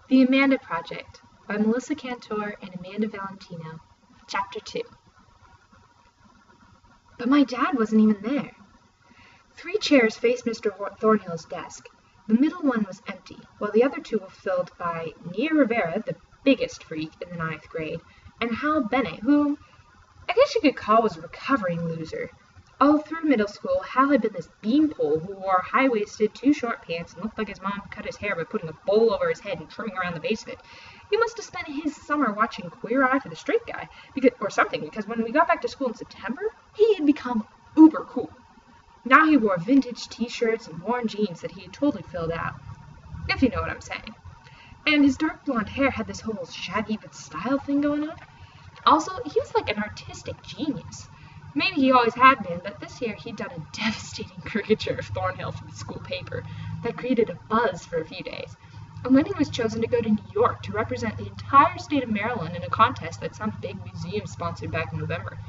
The Amanda Project by Melissa Kantor and Amanda Valentino. Chapter 2. But my dad wasn't even there. 3 chairs faced Mr. Thornhill's desk. The middle one was empty, while the other 2 were filled by Nia Rivera, the biggest freak in the 9th grade, and Hal Bennett, who I guess you could call was a recovering loser. All through middle school, Hal had been this beanpole who wore high-waisted, too short pants and looked like his mom cut his hair by putting a bowl over his head and trimming around the base of it. He must have spent his summer watching Queer Eye for the Straight Guy, because when we got back to school in September, he had become uber cool. Now he wore vintage t-shirts and worn jeans that he had totally filled out, if you know what I'm saying. And his dark blonde hair had this whole shaggy but style thing going on. Also, he was like an artistic genius. Maybe he always had been, but this year he'd done a devastating caricature of Thornhill for the school paper that created a buzz for a few days. And then he was chosen to go to New York to represent the entire state of Maryland in a contest that some big museum sponsored back in November.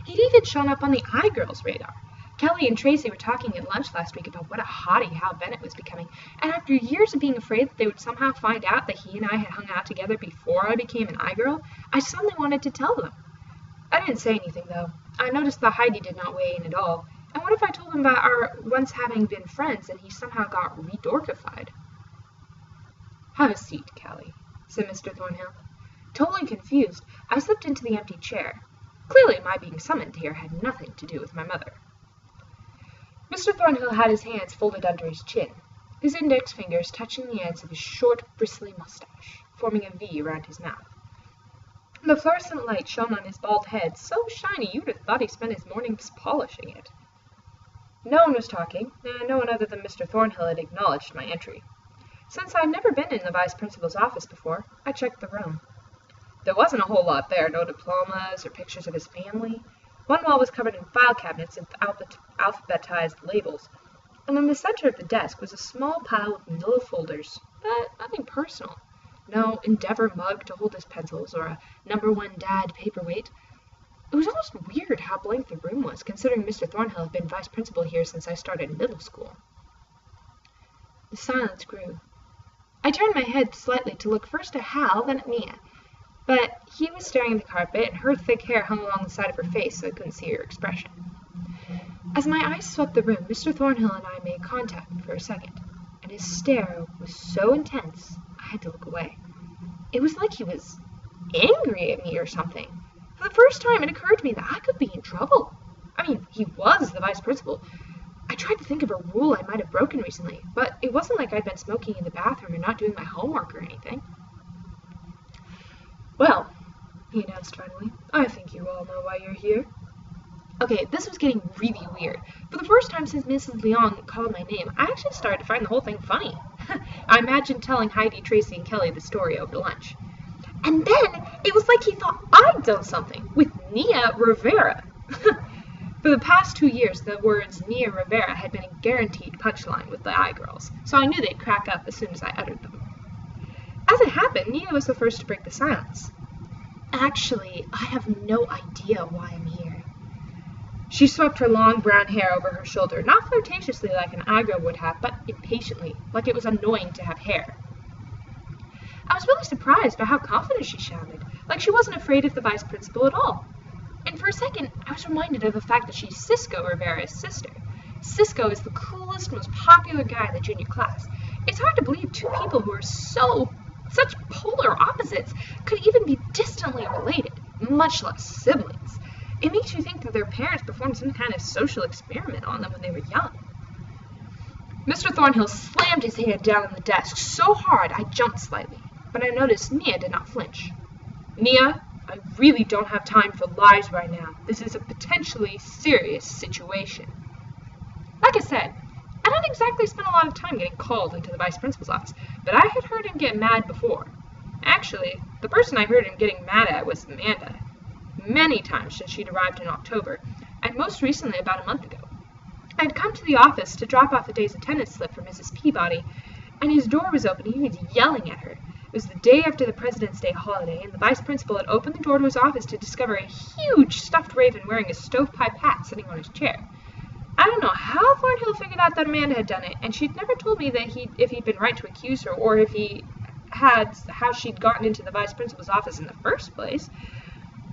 He'd even shown up on the iGirls radar. Kelly and Tracy were talking at lunch last week about what a hottie Hal Bennett was becoming, and after years of being afraid that they would somehow find out that he and I had hung out together before I became an iGirl, I suddenly wanted to tell them. I didn't say anything, though. I noticed that Heidi did not weigh in at all. And what if I told him about our once having been friends and he somehow got re-dorkified? "Have a seat, Kelly," said Mr. Thornhill. Totally confused, I slipped into the empty chair. Clearly my being summoned here had nothing to do with my mother. Mr. Thornhill had his hands folded under his chin, his index fingers touching the ends of his short, bristly mustache, forming a V around his mouth. The fluorescent light shone on his bald head, so shiny you'd have thought he spent his mornings polishing it. No one was talking, and no one other than Mr. Thornhill had acknowledged my entry. Since I'd never been in the vice principal's office before, I checked the room. There wasn't a whole lot there, no diplomas or pictures of his family. One wall was covered in file cabinets with alphabetized labels, and in the center of the desk was a small pile of manila folders, but nothing personal. No Endeavor mug to hold his pencils, or a #1 Dad paperweight. It was almost weird how blank the room was, considering Mr. Thornhill had been vice principal here since I started middle school. The silence grew. I turned my head slightly to look first at Hal, then at Mia. But he was staring at the carpet, and her thick hair hung along the side of her face, so I couldn't see her expression. As my eyes swept the room, Mr. Thornhill and I made contact for a second, and his stare was so intense I had to look away. It was like he was angry at me or something. For the first time, it occurred to me that I could be in trouble. I mean, he was the vice principal. I tried to think of a rule I might have broken recently, but it wasn't like I'd been smoking in the bathroom or not doing my homework or anything. "Well," he announced finally, "I think you all know why you're here." Okay, this was getting really weird. For the first time since Mrs. Leong called my name, I actually started to find the whole thing funny. I imagined telling Heidi, Tracy, and Kelly the story over lunch. And then it was like he thought I'd done something with Nia Rivera. For the past 2 years, the words Nia Rivera had been a guaranteed punchline with the iGirls, so I knew they'd crack up as soon as I uttered them. As it happened, Nia was the first to break the silence. "Actually, I have no idea why I'm here." She swept her long brown hair over her shoulder, not flirtatiously like an iGirl would have, but impatiently, like it was annoying to have hair. I was really surprised by how confident she sounded, like she wasn't afraid of the vice principal at all. And for a second, I was reminded of the fact that she's Cisco Rivera's sister. Cisco is the coolest, most popular guy in the junior class. It's hard to believe 2 people who are such polar opposites could even be distantly related, much less siblings. It makes you think that their parents performed some kind of social experiment on them when they were young. Mr. Thornhill slammed his hand down on the desk so hard I jumped slightly, but I noticed Nia did not flinch. "Nia, I really don't have time for lies right now. This is a potentially serious situation." Like I said, I don't exactly spend a lot of time getting called into the vice principal's office, but I had heard him get mad before. Actually, the person I heard him getting mad at was Amanda. Many times since she'd arrived in October, and most recently about a month ago. I'd come to the office to drop off a day's attendance slip for Mrs. Peabody, and his door was open and he was yelling at her. It was the day after the President's Day holiday, and the vice principal had opened the door to his office to discover a huge stuffed raven wearing a stovepipe hat sitting on his chair. I don't know how Thornhill figured out that Amanda had done it, and she'd never told me that if he'd been right to accuse her, or if he how she'd gotten into the vice principal's office in the first place,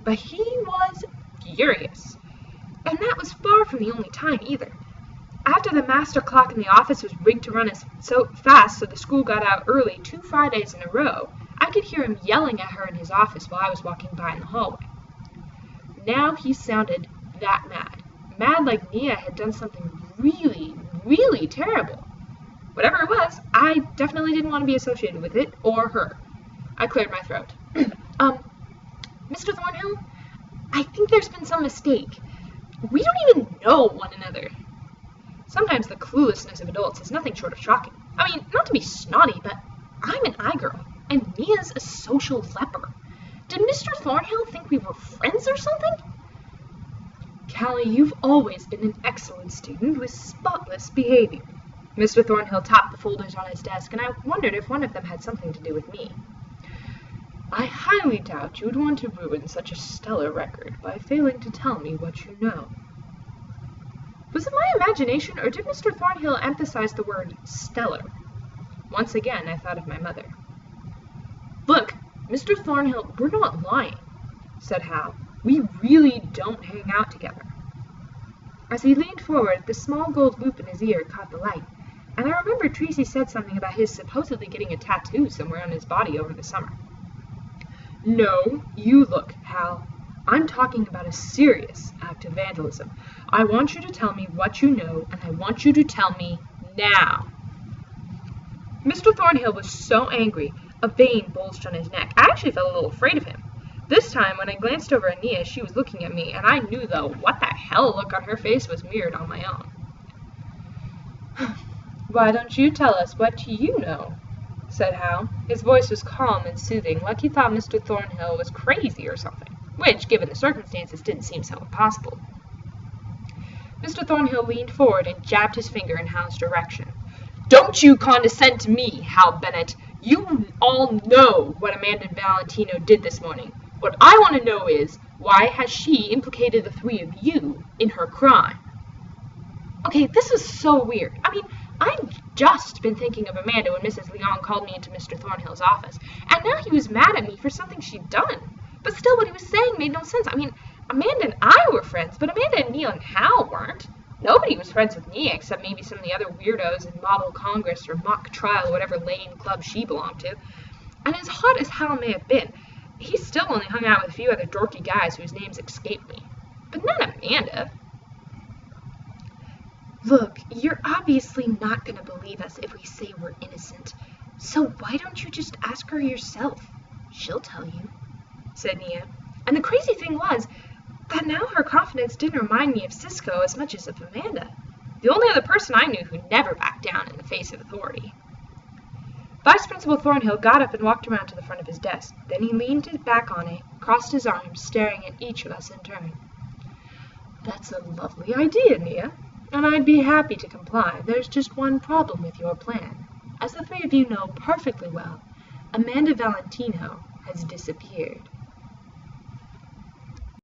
but he was furious. And that was far from the only time either. After the master clock in the office was rigged to run so fast so the school got out early 2 Fridays in a row, I could hear him yelling at her in his office while I was walking by in the hallway. Now he sounded that mad. Mad like Nia had done something really, really terrible. Whatever it was, I definitely didn't want to be associated with it, or her. I cleared my throat. Mr. Thornhill, I think there's been some mistake. We don't even know one another. Sometimes the cluelessness of adults is nothing short of shocking. I mean, not to be snotty, but I'm an I-girl, and Nia's a social leper. Did Mr. Thornhill think we were friends or something? Callie, you've always been an excellent student with spotless behavior. Mr. Thornhill tapped the folders on his desk, and I wondered if one of them had something to do with me. I highly doubt you would want to ruin such a stellar record by failing to tell me what you know. Was it my imagination, or did Mr. Thornhill emphasize the word stellar? Once again, I thought of my mother. Look, Mr. Thornhill, we're not lying, said Hal. We really don't hang out together. As he leaned forward, the small gold loop in his ear caught the light, and I remembered Tracy said something about his supposedly getting a tattoo somewhere on his body over the summer. No, you look, Hal. I'm talking about a serious act of vandalism. I want you to tell me what you know, and I want you to tell me now. Mr. Thornhill was so angry, a vein bulged on his neck. I actually felt a little afraid of him. This time, when I glanced over at Nia, she was looking at me, and I knew the what the hell look on her face was mirrored on my own. Why don't you tell us what you know? Said Hal. His voice was calm and soothing, like he thought Mr. Thornhill was crazy or something, which, given the circumstances, didn't seem so impossible. Mr. Thornhill leaned forward and jabbed his finger in Hal's direction. Don't you condescend to me, Hal Bennett. You all know what Amanda Valentino did this morning. What I want to know is, why has she implicated the 3 of you in her crime? Okay, this is so weird. I mean, I'd just been thinking of Amanda when Mrs. Leon called me into Mr. Thornhill's office, and now he was mad at me for something she'd done. But still, what he was saying made no sense. I mean, Amanda and I were friends, but Amanda and Neil and Hal weren't. Nobody was friends with Nia except maybe some of the other weirdos in Model Congress or Mock Trial or whatever lame club she belonged to. And as hot as Hal may have been, he still only hung out with a few other dorky guys whose names escaped me. But not Amanda. Look, you're obviously not going to believe us if we say we're innocent. So why don't you just ask her yourself? She'll tell you, said Nia. And the crazy thing was that now her confidence didn't remind me of Cisco as much as of Amanda, the only other person I knew who never backed down in the face of authority. Vice Principal Thornhill got up and walked around to the front of his desk. Then he leaned back on it, crossed his arms, staring at each of us in turn. That's a lovely idea, Nia, and I'd be happy to comply. There's just one problem with your plan. As the 3 of you know perfectly well, Amanda Valentino has disappeared.